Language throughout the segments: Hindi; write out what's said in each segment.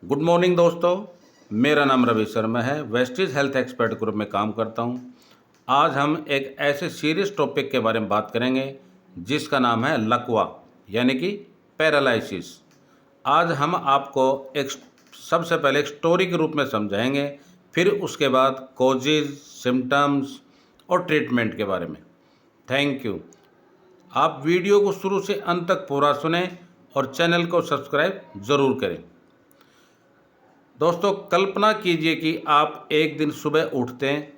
गुड मॉर्निंग दोस्तों, मेरा नाम रवि शर्मा है। वेस्टीज हेल्थ एक्सपर्ट ग्रुप में काम करता हूं। आज हम एक ऐसे सीरियस टॉपिक के बारे में बात करेंगे जिसका नाम है लकवा यानी कि पैरालिसिस। आज हम आपको एक सबसे पहले एक स्टोरी के रूप में समझाएंगे, फिर उसके बाद कॉजेज, सिम्टम्स और ट्रीटमेंट के बारे में। Thank you. आप वीडियो को शुरू से अंत तक पूरा सुनें और चैनल को सब्सक्राइब ज़रूर करें। दोस्तों, कल्पना कीजिए कि आप एक दिन सुबह उठते हैं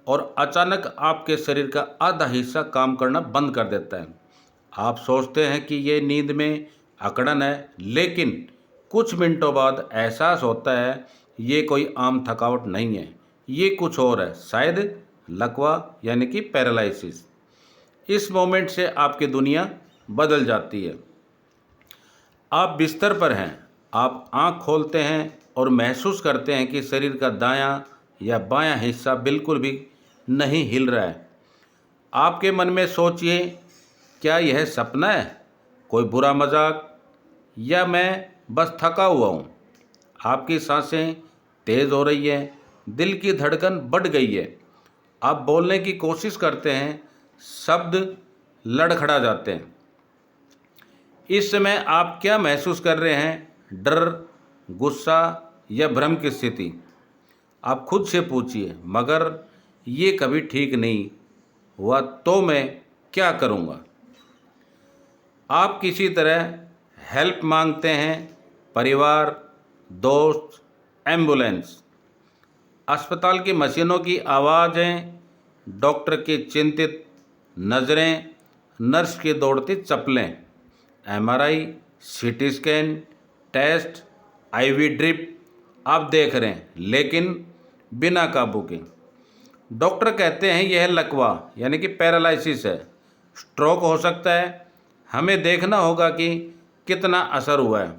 और अचानक आपके शरीर का आधा हिस्सा काम करना बंद कर देता है। आप सोचते हैं कि ये नींद में अकड़न है, लेकिन कुछ मिनटों बाद एहसास होता है ये कोई आम थकावट नहीं है, ये कुछ और है, शायद लकवा यानी कि पैरालिसिस। इस मोमेंट से आपकी दुनिया बदल जाती है। आप बिस्तर पर हैं, आप आंख खोलते हैं और महसूस करते हैं कि शरीर का दायां या बायां हिस्सा बिल्कुल भी नहीं हिल रहा है। आपके मन में सोचिए, क्या यह सपना है, कोई बुरा मजाक, या मैं बस थका हुआ हूँ। आपकी सांसें तेज़ हो रही हैं, दिल की धड़कन बढ़ गई है। आप बोलने की कोशिश करते हैं, शब्द लड़खड़ा जाते हैं। इस समय आप क्या महसूस कर रहे हैं? डर, गुस्सा या भ्रम की स्थिति? आप खुद से पूछिए, मगर ये कभी ठीक नहीं हुआ तो मैं क्या करूँगा? आप किसी तरह हेल्प मांगते हैं, परिवार, दोस्त, एम्बुलेंस, अस्पताल की मशीनों की आवाज़ें, डॉक्टर की चिंतित नज़रें, नर्स की दौड़ती चप्पलें, MRI, CT scan, test, IV drip आप देख रहे हैं, लेकिन बिना काबू के। डॉक्टर कहते हैं यह लकवा यानी कि पैरालिसिस है, स्ट्रोक हो सकता है। हमें देखना होगा कि कितना असर हुआ है।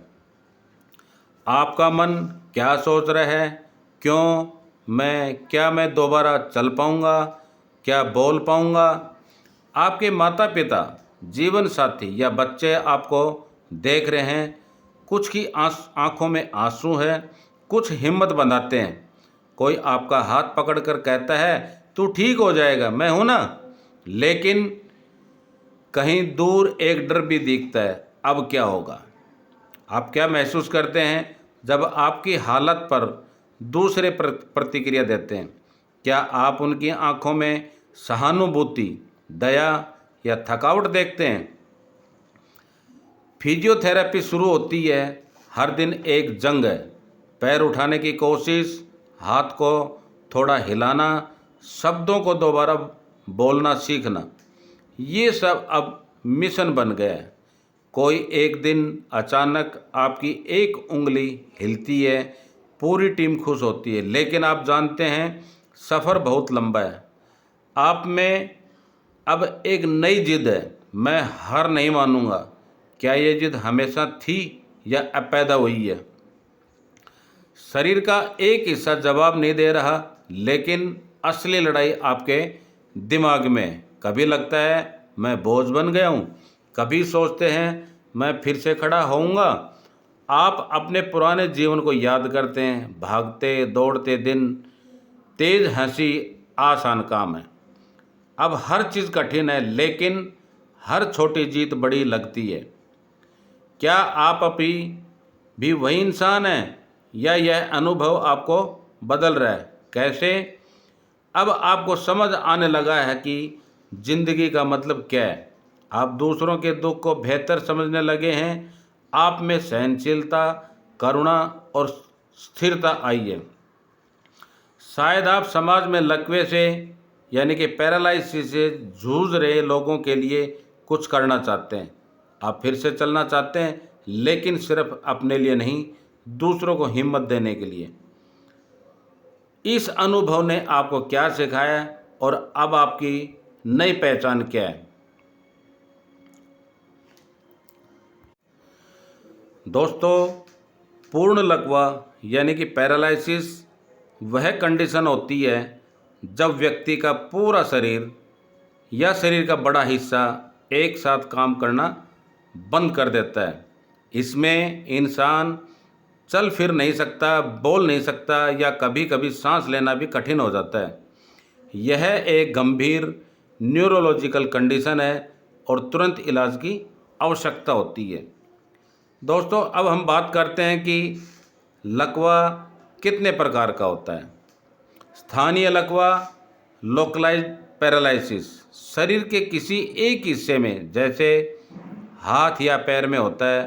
आपका मन क्या सोच रहा है? क्या मैं दोबारा चल पाऊंगा? क्या बोल पाऊंगा? आपके माता पिता, जीवन साथी या बच्चे आपको देख रहे हैं। कुछ की आंखों में आंसू है, कुछ हिम्मत बंधाते हैं। कोई आपका हाथ पकड़कर कहता है तू ठीक हो जाएगा, मैं हूं ना। लेकिन कहीं दूर एक डर भी दिखता है, अब क्या होगा? आप क्या महसूस करते हैं जब आपकी हालत पर दूसरे प्रतिक्रिया देते हैं? क्या आप उनकी आंखों में सहानुभूति, दया या थकावट देखते हैं? फिजियोथेरेपी शुरू होती है। हर दिन एक जंग है। पैर उठाने की कोशिश, हाथ को थोड़ा हिलाना, शब्दों को दोबारा बोलना सीखना, ये सब अब मिशन बन गया है। कोई एक दिन अचानक आपकी एक उंगली हिलती है, पूरी टीम खुश होती है, लेकिन आप जानते हैं सफ़र बहुत लंबा है। आप में अब एक नई जिद है, मैं हार नहीं मानूंगा। क्या ये जिद हमेशा थी या अब पैदा हुई है? शरीर का एक हिस्सा जवाब नहीं दे रहा, लेकिन असली लड़ाई आपके दिमाग में है। कभी लगता है मैं बोझ बन गया हूँ, कभी सोचते हैं मैं फिर से खड़ा होऊंगा। आप अपने पुराने जीवन को याद करते हैं, भागते दौड़ते दिन, तेज हंसी आसान काम है। अब हर चीज़ कठिन है, लेकिन हर छोटी जीत बड़ी लगती है। क्या आप अभी भी वही इंसान हैं या यह अनुभव आपको बदल रहा है? कैसे? अब आपको समझ आने लगा है कि जिंदगी का मतलब क्या है। आप दूसरों के दुख को बेहतर समझने लगे हैं। आप में सहनशीलता, करुणा और स्थिरता आई है। शायद आप समाज में लकवे से यानी कि पैरालिसिस से जूझ रहे लोगों के लिए कुछ करना चाहते हैं। आप फिर से चलना चाहते हैं, लेकिन सिर्फ अपने लिए नहीं, दूसरों को हिम्मत देने के लिए। इस अनुभव ने आपको क्या सिखाया और अब आपकी नई पहचान क्या है? दोस्तों, पूर्ण लकवा यानी कि पैरालिसिस वह कंडीशन होती है जब व्यक्ति का पूरा शरीर या शरीर का बड़ा हिस्सा एक साथ काम करना बंद कर देता है। इसमें इंसान चल फिर नहीं सकता, बोल नहीं सकता या कभी कभी सांस लेना भी कठिन हो जाता है। यह एक गंभीर न्यूरोलॉजिकल कंडीशन है और तुरंत इलाज की आवश्यकता होती है। दोस्तों, अब हम बात करते हैं कि लकवा कितने प्रकार का होता है। स्थानीय लकवा, लोकलाइज्ड पैरालिसिस, शरीर के किसी एक हिस्से में जैसे हाथ या पैर में होता है।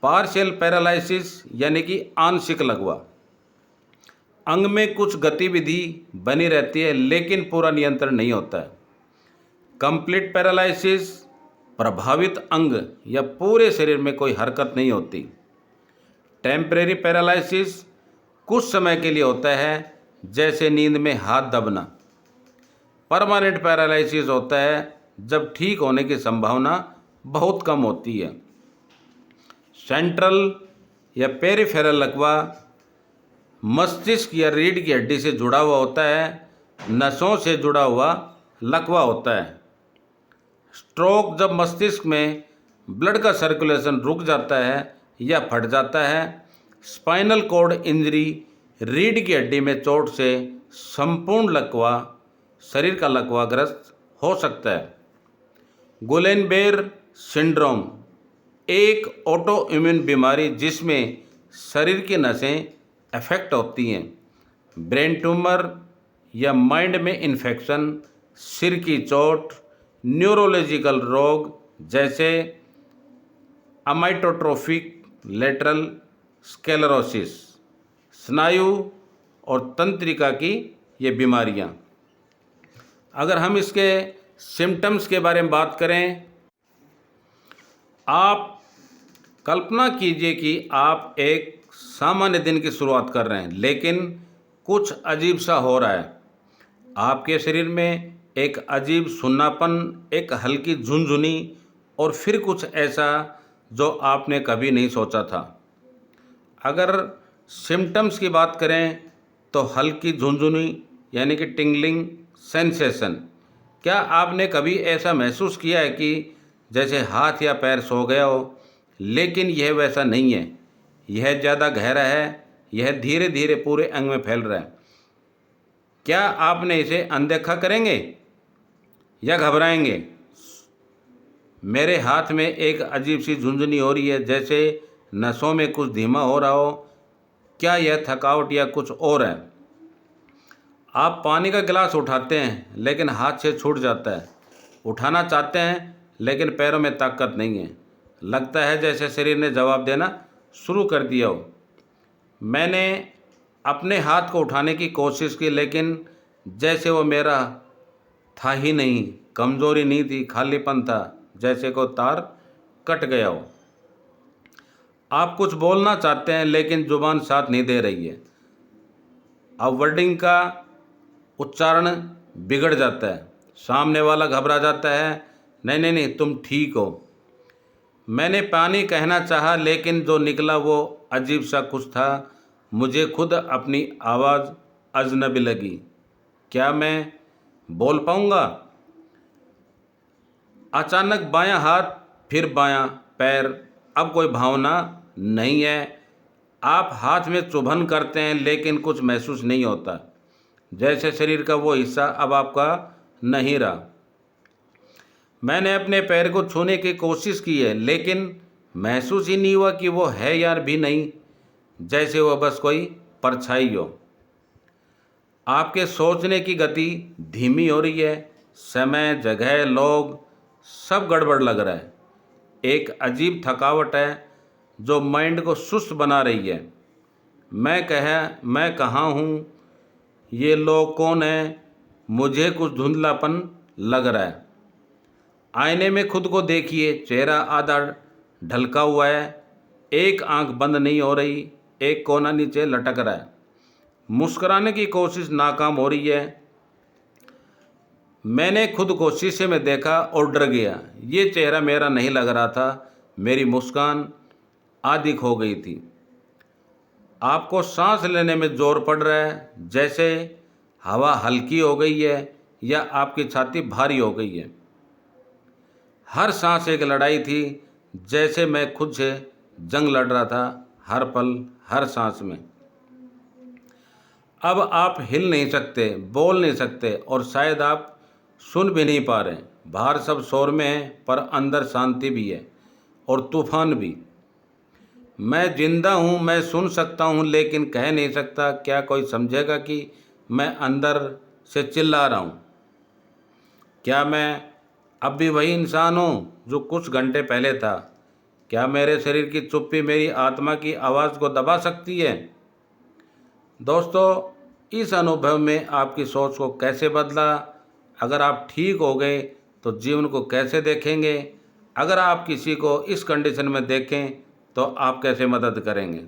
पार्शियल पैरालिसिस यानी कि आंशिक लकवा, अंग में कुछ गतिविधि बनी रहती है लेकिन पूरा नियंत्रण नहीं होता है। कंप्लीट पैरालिसिस, प्रभावित अंग या पूरे शरीर में कोई हरकत नहीं होती। टेम्परेरी पैरालिसिस, कुछ समय के लिए होता है जैसे नींद में हाथ दबना। परमानेंट पैरालिसिस होता है जब ठीक होने की संभावना बहुत कम होती है। सेंट्रल या पेरिफेरल लकवा मस्तिष्क या रीढ़ की हड्डी से जुड़ा हुआ होता है, नसों से जुड़ा हुआ लकवा होता है। स्ट्रोक, जब मस्तिष्क में ब्लड का सर्कुलेशन रुक जाता है या फट जाता है। स्पाइनल कॉर्ड इंजरी, रीढ़ की हड्डी में चोट से संपूर्ण लकवा, शरीर का लकवा ग्रस्त हो सकता है। गुलेनबेर सिंड्रोम, एक ऑटो इम्यून बीमारी जिसमें शरीर की नसें अफेक्ट होती हैं। ब्रेन ट्यूमर या माइंड में इन्फेक्शन, सिर की चोट, न्यूरोलॉजिकल रोग जैसे अमाइटोट्रोफिक लेटरल स्क्लेरोसिस, स्नायु और तंत्रिका की ये बीमारियां। अगर हम इसके सिम्टम्स के बारे में बात करें, आप कल्पना कीजिए कि आप एक सामान्य दिन की शुरुआत कर रहे हैं लेकिन कुछ अजीब सा हो रहा है। आपके शरीर में एक अजीब सुन्नापन, एक हल्की झुनझुनी और फिर कुछ ऐसा जो आपने कभी नहीं सोचा था। अगर सिम्टम्स की बात करें तो हल्की झुनझुनी यानी कि टिंगलिंग सेंसेशन। क्या आपने कभी ऐसा महसूस किया है कि जैसे हाथ या पैर सो गया हो, लेकिन यह वैसा नहीं है, यह ज़्यादा गहरा है, यह धीरे धीरे पूरे अंग में फैल रहा है। क्या आपने इसे अनदेखा करेंगे या घबराएंगे? मेरे हाथ में एक अजीब सी झुंझुनी हो रही है, जैसे नसों में कुछ धीमा हो रहा हो। क्या यह थकावट या कुछ और है? आप पानी का गिलास उठाते हैं लेकिन हाथ से छूट जाता है। उठाना चाहते हैं लेकिन पैरों में ताकत नहीं है। लगता है जैसे शरीर ने जवाब देना शुरू कर दिया हो। मैंने अपने हाथ को उठाने की कोशिश की लेकिन जैसे वो मेरा था ही नहीं। कमज़ोरी नहीं थी, खालीपन था, जैसे को तार कट गया हो। आप कुछ बोलना चाहते हैं लेकिन जुबान साथ नहीं दे रही है। अब वर्डिंग का उच्चारण बिगड़ जाता है। सामने वाला घबरा जाता है, नहीं नहीं नहीं, तुम ठीक हो। मैंने पानी कहना चाहा लेकिन जो निकला वो अजीब सा कुछ था। मुझे खुद अपनी आवाज़ अजनबी लगी। क्या मैं बोल पाऊँगा? अचानक बायां हाथ, फिर बायां पैर, अब कोई भावना नहीं है। आप हाथ में चुभन करते हैं लेकिन कुछ महसूस नहीं होता, जैसे शरीर का वो हिस्सा अब आपका नहीं रहा। मैंने अपने पैर को छूने की कोशिश की है लेकिन महसूस ही नहीं हुआ कि वो है या भी नहीं, जैसे वो बस कोई परछाई हो। आपके सोचने की गति धीमी हो रही है। समय, जगह, लोग सब गड़बड़ लग रहा है। एक अजीब थकावट है जो माइंड को सुस्त बना रही है। मैं कहाँ हूँ? ये लोग कौन हैं? मुझे कुछ धुंधलापन लग रहा है। आईने में खुद को देखिए, चेहरा आधा ढलका हुआ है, एक आंख बंद नहीं हो रही, एक कोना नीचे लटक रहा है। मुस्कुराने की कोशिश नाकाम हो रही है। मैंने खुद को शीशे में देखा और डर गया। ये चेहरा मेरा नहीं लग रहा था। मेरी मुस्कान आधी खो गई थी। आपको सांस लेने में जोर पड़ रहा है, जैसे हवा हल्की हो गई है या आपकी छाती भारी हो गई है। हर सांस एक लड़ाई थी, जैसे मैं खुद से जंग लड़ रहा था हर पल, हर सांस में। अब आप हिल नहीं सकते, बोल नहीं सकते और शायद आप सुन भी नहीं पा रहे। बाहर सब शोर में है पर अंदर शांति भी है और तूफान भी। मैं जिंदा हूँ, मैं सुन सकता हूँ लेकिन कह नहीं सकता। क्या कोई समझेगा कि मैं अंदर से चिल्ला रहा हूँ? क्या मैं अब भी वही इंसान हूँ जो कुछ घंटे पहले था? क्या मेरे शरीर की चुप्पी मेरी आत्मा की आवाज़ को दबा सकती है? दोस्तों, इस अनुभव में आपकी सोच को कैसे बदला? अगर आप ठीक हो गए तो जीवन को कैसे देखेंगे? अगर आप किसी को इस कंडीशन में देखें तो आप कैसे मदद करेंगे?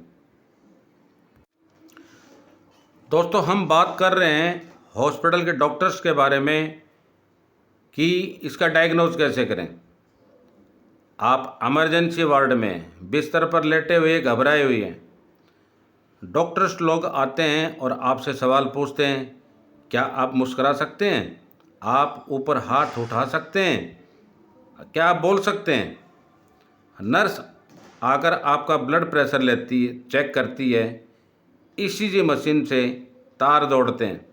दोस्तों, हम बात कर रहे हैं हॉस्पिटल के डॉक्टर्स के बारे में कि इसका डायग्नोज कैसे करें। आप इमरजेंसी वार्ड में बिस्तर पर लेटे हुए घबराए हुए हैं। डॉक्टर्स लोग आते हैं और आपसे सवाल पूछते हैं। क्या आप मुस्कुरा सकते हैं? आप ऊपर हाथ उठा सकते हैं? क्या आप बोल सकते हैं? नर्स आकर आपका ब्लड प्रेशर लेती है, चेक करती है। ईसीजी मशीन से तार जोड़ते हैं।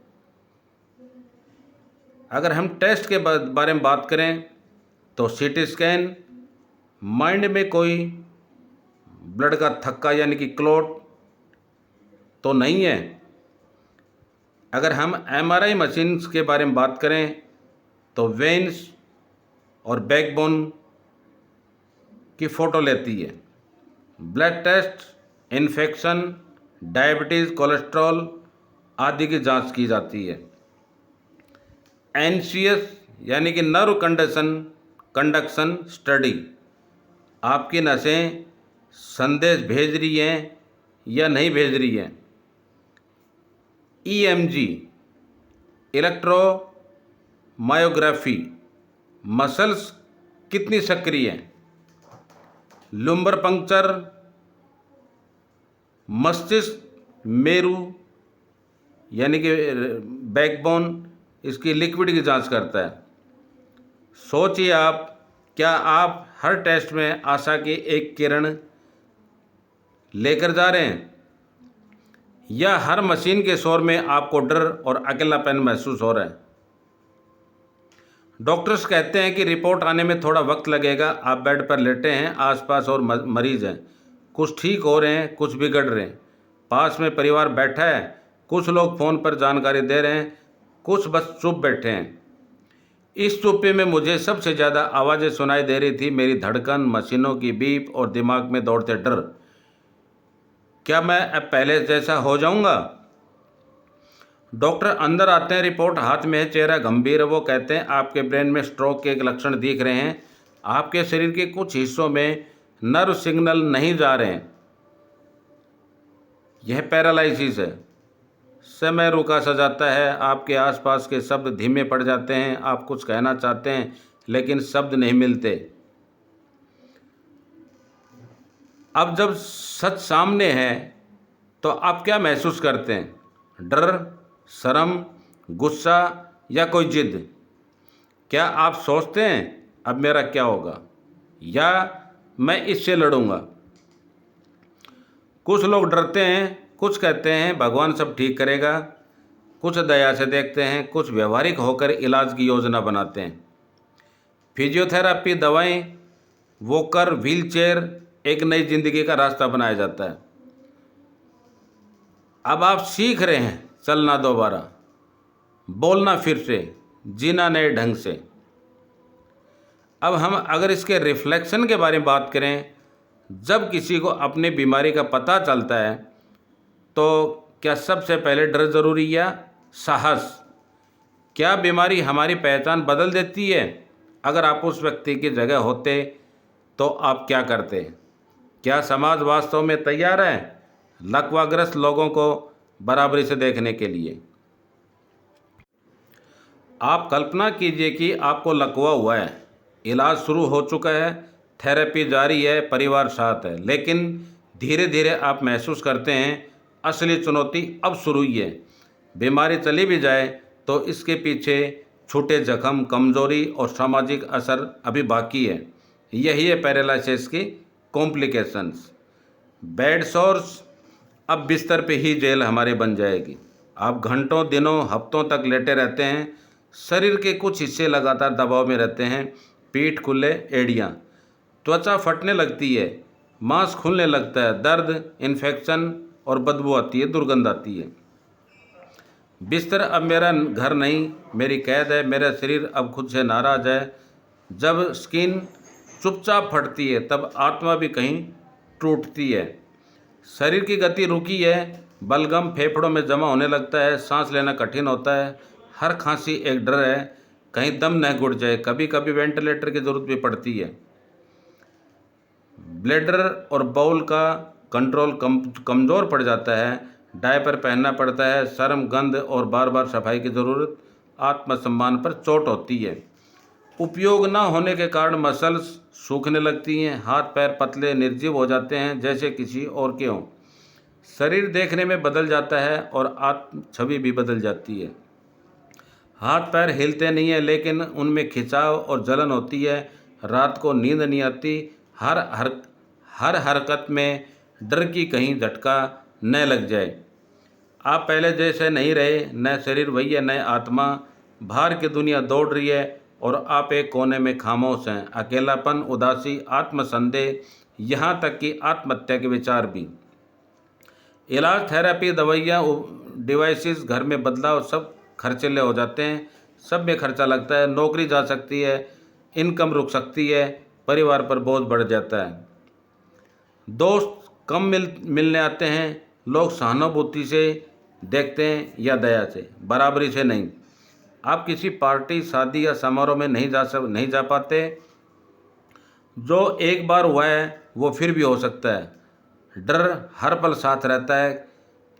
अगर हम टेस्ट के बारे में बात करें तो सीटी स्कैन, माइंड में कोई ब्लड का थक्का यानी कि क्लॉट तो नहीं है। अगर हम एमआरआई मशीन्स के बारे में बात करें तो वेन्स और बैकबोन की फ़ोटो लेती है। Blood test, infection, diabetes, cholesterol आदि की जांच की जाती है। एनसीएस यानी कि नर्व कंडक्शन स्टडी, आपकी नसें संदेश भेज रही हैं या नहीं भेज रही हैं। ईएमजी, इलेक्ट्रोमायोग्राफी, मसल्स कितनी सक्रिय हैं। लुम्बर पंक्चर, मस्तिष्क मेरु यानी कि बैकबोन, इसकी लिक्विड की जांच करता है। सोचिए आप, क्या आप हर टेस्ट में आशा की एक किरण लेकर जा रहे हैं या हर मशीन के शोर में आपको डर और अकेलापन महसूस हो रहा है? डॉक्टर्स कहते हैं कि रिपोर्ट आने में थोड़ा वक्त लगेगा। आप बेड पर लेटे हैं, आसपास और मरीज हैं। कुछ ठीक हो रहे हैं, कुछ बिगड़ रहे हैं। पास में परिवार बैठा है, कुछ लोग फ़ोन पर जानकारी दे रहे हैं, कुछ बस चुप बैठे हैं। इस चुप्पी में मुझे सबसे ज़्यादा आवाज़ें सुनाई दे रही थी, मेरी धड़कन, मशीनों की बीप और दिमाग में दौड़ते डर। क्या मैं अब पहले जैसा हो जाऊंगा? डॉक्टर अंदर आते हैं, रिपोर्ट हाथ में है, चेहरा गंभीर है। वो कहते हैं आपके ब्रेन में स्ट्रोक के एक लक्षण दिख रहे हैं। आपके शरीर के कुछ हिस्सों में नर्व सिग्नल नहीं जा रहे हैं। यह पैरालिसिस है। समय रुका सा जाता है, आपके आसपास के शब्द धीमे पड़ जाते हैं। आप कुछ कहना चाहते हैं लेकिन शब्द नहीं मिलते। अब जब सच सामने है तो आप क्या महसूस करते हैं? डर, शर्म, गुस्सा या कोई जिद? क्या आप सोचते हैं अब मेरा क्या होगा या मैं इससे लड़ूंगा? कुछ लोग डरते हैं, कुछ कहते हैं भगवान सब ठीक करेगा, कुछ दया से देखते हैं, कुछ व्यवहारिक होकर इलाज की योजना बनाते हैं। फिजियोथेरेपी, दवाएं, वॉकर, व्हीलचेयर, एक नई जिंदगी का रास्ता बनाया जाता है। अब आप सीख रहे हैं चलना दोबारा, बोलना फिर से, जीना नए ढंग से। अब हम अगर इसके रिफ्लेक्शन के बारे में बात करें, जब किसी को अपनी बीमारी का पता चलता है तो क्या सबसे पहले डर जरूरी या साहस? क्या बीमारी हमारी पहचान बदल देती है? अगर आप उस व्यक्ति की जगह होते तो आप क्या करते? क्या समाज वास्तव में तैयार है लकवाग्रस्त लोगों को बराबरी से देखने के लिए? आप कल्पना कीजिए कि आपको लकवा हुआ है, इलाज शुरू हो चुका है, थेरेपी जारी है, परिवार साथ है, लेकिन धीरे धीरे आप महसूस करते हैं असली चुनौती अब शुरू ही है। बीमारी चली भी जाए तो इसके पीछे छूटे जख्म, कमजोरी और सामाजिक असर अभी बाकी है। यही है पैरालिसिस की कॉम्प्लिकेशंस। बेड सोर्स अब बिस्तर पे ही जेल हमारे बन जाएगी। आप घंटों, दिनों, हफ्तों तक लेटे रहते हैं। शरीर के कुछ हिस्से लगातार दबाव में रहते हैं। पीठ खुले, एड़ियाँ, त्वचा फटने लगती है, मांस खुलने लगता है, दर्द, इन्फेक्शन और बदबू आती है, दुर्गंध आती है। बिस्तर अब मेरा घर नहीं, मेरी कैद है। मेरा शरीर अब खुद से नाराज है। जब स्किन चुपचाप फटती है तब आत्मा भी कहीं टूटती है। शरीर की गति रुकी है, बलगम फेफड़ों में जमा होने लगता है, सांस लेना कठिन होता है। हर खांसी एक डर है, कहीं दम न घुट जाए। कभी कभी वेंटिलेटर की ज़रूरत भी पड़ती है। ब्लैडर और बाउल का कंट्रोल कमज़ोर पड़ जाता है। डायपर पहनना पड़ता है। शर्म, गंध और बार बार सफाई की ज़रूरत आत्मसम्मान पर चोट होती है। उपयोग न होने के कारण मसल्स सूखने लगती हैं। हाथ पैर पतले, निर्जीव हो जाते हैं, जैसे किसी और के हों। शरीर देखने में बदल जाता है और आत्म छवि भी बदल जाती है। हाथ पैर हिलते नहीं हैं, लेकिन उनमें खिंचाव और जलन होती है। रात को नींद नहीं आती। हर हरकत में डर की कहीं झटका न लग जाए। आप पहले जैसे नहीं रहे, न शरीर वही है, न आत्मा। बाहर की दुनिया दौड़ रही है और आप एक कोने में खामोश हैं। अकेलापन, उदासी, आत्मसंदेह, यहाँ तक कि आत्महत्या के विचार भी। इलाज, थेरेपी, दवाइयाँ, डिवाइसेस, घर में बदलाव सब खर्चीले हो जाते हैं। सब में खर्चा लगता है। नौकरी जा सकती है, इनकम रुक सकती है, परिवार पर बोझ बढ़ जाता है। दोस्त कम मिलने आते हैं। लोग सहानुभूति से देखते हैं या दया से, बराबरी से नहीं। आप किसी पार्टी, शादी या समारोह में नहीं जा पाते। जो एक बार हुआ है वो फिर भी हो सकता है। डर हर पल साथ रहता है।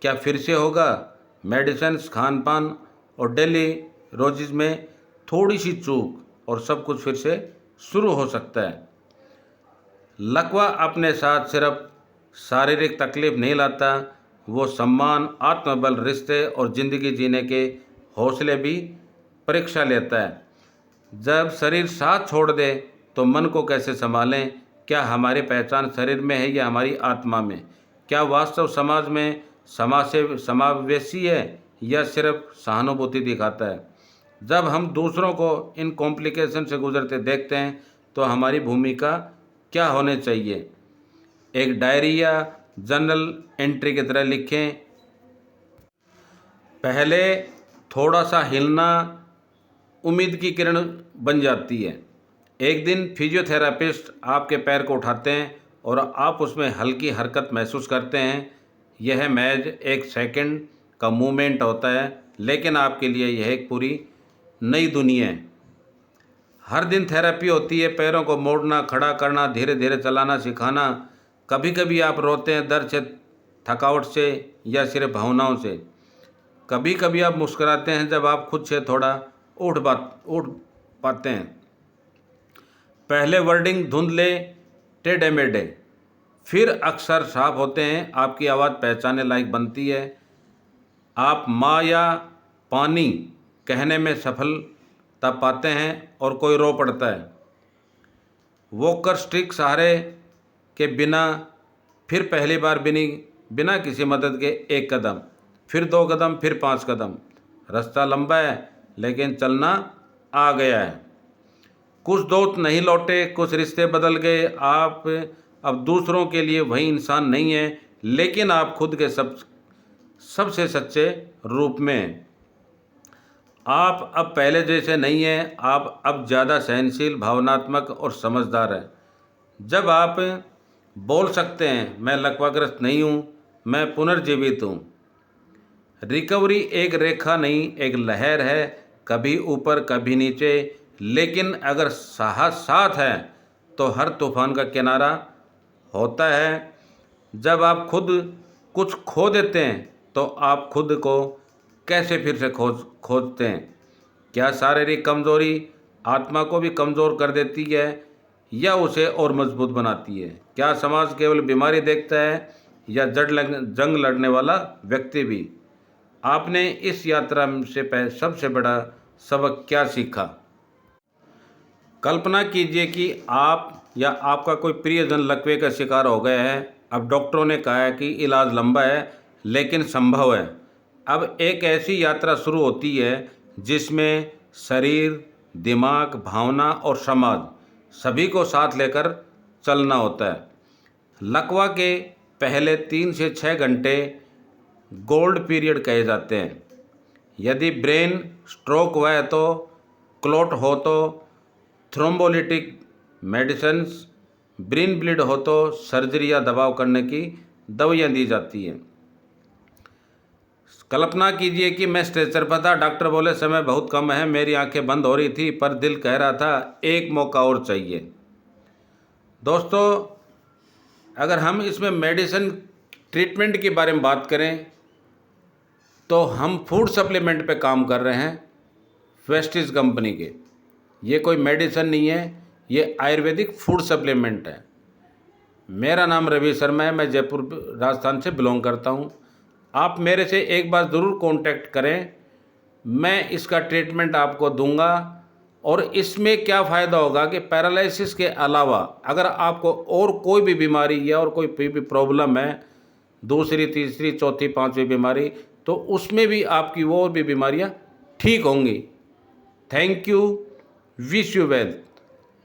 क्या फिर से होगा? मेडिसिन, खान पान और डेली रोजीज में थोड़ी सी चूक और सब कुछ फिर से शुरू हो सकता है। लकवा अपने साथ सिर्फ शारीरिक तकलीफ नहीं लाता, वो सम्मान, आत्मबल, रिश्ते और ज़िंदगी जीने के हौसले भी परीक्षा लेता है। जब शरीर साथ छोड़ दे तो मन को कैसे संभालें? क्या हमारी पहचान शरीर में है या हमारी आत्मा में? क्या वास्तव समाज में समावेशी है या सिर्फ सहानुभूति दिखाता है? जब हम दूसरों को इन कॉम्प्लिकेशन से गुजरते देखते हैं तो हमारी भूमिका क्या होनी चाहिए? एक डायरी या जर्नल एंट्री की तरह लिखें। पहले थोड़ा सा हिलना उम्मीद की किरण बन जाती है। एक दिन फिजियोथेरापिस्ट आपके पैर को उठाते हैं और आप उसमें हल्की हरकत महसूस करते हैं। यह महज एक सेकंड का मूवमेंट होता है, लेकिन आपके लिए यह एक पूरी नई दुनिया है। हर दिन थेरेपी होती है। पैरों को मोड़ना, खड़ा करना, धीरे धीरे चलाना सिखाना। कभी कभी आप रोते हैं, दर्द से, थकावट से या सिर्फ भावनाओं से। कभी कभी आप मुस्कुराते हैं जब आप खुद से थोड़ा उठ पाते हैं। पहले वर्डिंग धुंधले, टेढ़े मेढ़े, फिर अक्सर साफ होते हैं। आपकी आवाज़ पहचानने लायक बनती है। आप माँ या पानी कहने में सफलता पाते हैं और कोई रो पड़ता है। वॉकर स्टिक सहारे के बिना, फिर पहली बार बिना किसी मदद के एक कदम, फिर 2 कदम, फिर 5 कदम। रास्ता लंबा है लेकिन चलना आ गया है। कुछ दोस्त नहीं लौटे, कुछ रिश्ते बदल गए। आप अब दूसरों के लिए वही इंसान नहीं है, लेकिन आप खुद के सबसे सच्चे रूप में हैं। आप अब पहले जैसे नहीं हैं। आप अब ज़्यादा सहनशील, भावनात्मक और समझदार हैं। जब आप बोल सकते हैं, मैं लकवाग्रस्त नहीं हूँ, मैं पुनर्जीवित हूँ। रिकवरी एक रेखा नहीं, एक लहर है, कभी ऊपर कभी नीचे। लेकिन अगर साहस साथ है तो हर तूफान का किनारा होता है। जब आप खुद कुछ खो देते हैं तो आप खुद को कैसे फिर से खोजते हैं? क्या शारीरिक कमजोरी आत्मा को भी कमज़ोर कर देती है या उसे और मजबूत बनाती है? क्या समाज केवल बीमारी देखता है या जंग लड़ने वाला व्यक्ति भी? आपने इस यात्रा से सबसे बड़ा सबक क्या सीखा? कल्पना कीजिए कि आप या आपका कोई प्रियजन लकवे का शिकार हो गया है। अब डॉक्टरों ने कहा है कि इलाज लंबा है लेकिन संभव है। अब एक ऐसी यात्रा शुरू होती है जिसमें शरीर, दिमाग, भावना और समाज सभी को साथ लेकर चलना होता है। लकवा के पहले 3 से 6 घंटे गोल्ड पीरियड कहे जाते हैं। यदि ब्रेन स्ट्रोक हुआ है तो, क्लॉट हो तो थ्रोम्बोलिटिक मेडिसिन्स, ब्रेन ब्लीड हो तो सर्जरी या दबाव करने की दवाइयाँ दी जाती हैं। कल्पना कीजिए कि मैं स्ट्रेचर पर था, डॉक्टर बोले समय बहुत कम है, मेरी आंखें बंद हो रही थी पर दिल कह रहा था एक मौका और चाहिए। दोस्तों, अगर हम इसमें मेडिसिन ट्रीटमेंट के बारे में बात करें तो हम फूड सप्लीमेंट पे काम कर रहे हैं वेस्टिज कंपनी के। ये कोई मेडिसिन नहीं है, ये आयुर्वेदिक फूड सप्लीमेंट है। मेरा नाम रवि शर्मा है, मैं जयपुर राजस्थान से बिलोंग करता हूँ। आप मेरे से एक बार ज़रूर कांटेक्ट करें, मैं इसका ट्रीटमेंट आपको दूंगा। और इसमें क्या फ़ायदा होगा कि पैरालिसिस के अलावा अगर आपको और कोई भी बीमारी या और कोई भी प्रॉब्लम है, दूसरी, तीसरी, चौथी, पांचवी बीमारी, तो उसमें भी आपकी वो और भी बीमारियां ठीक होंगी। Thank you, wish you well.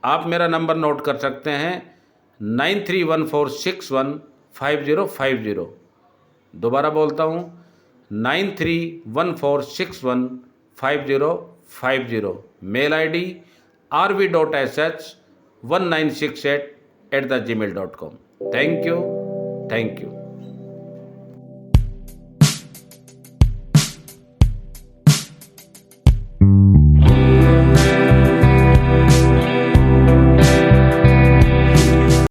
आप मेरा नंबर नोट कर सकते हैं 9314615050। दोबारा बोलता हूँ 9314615050। Mail ID rv.sh1968@gmail.com। Thank you, thank you.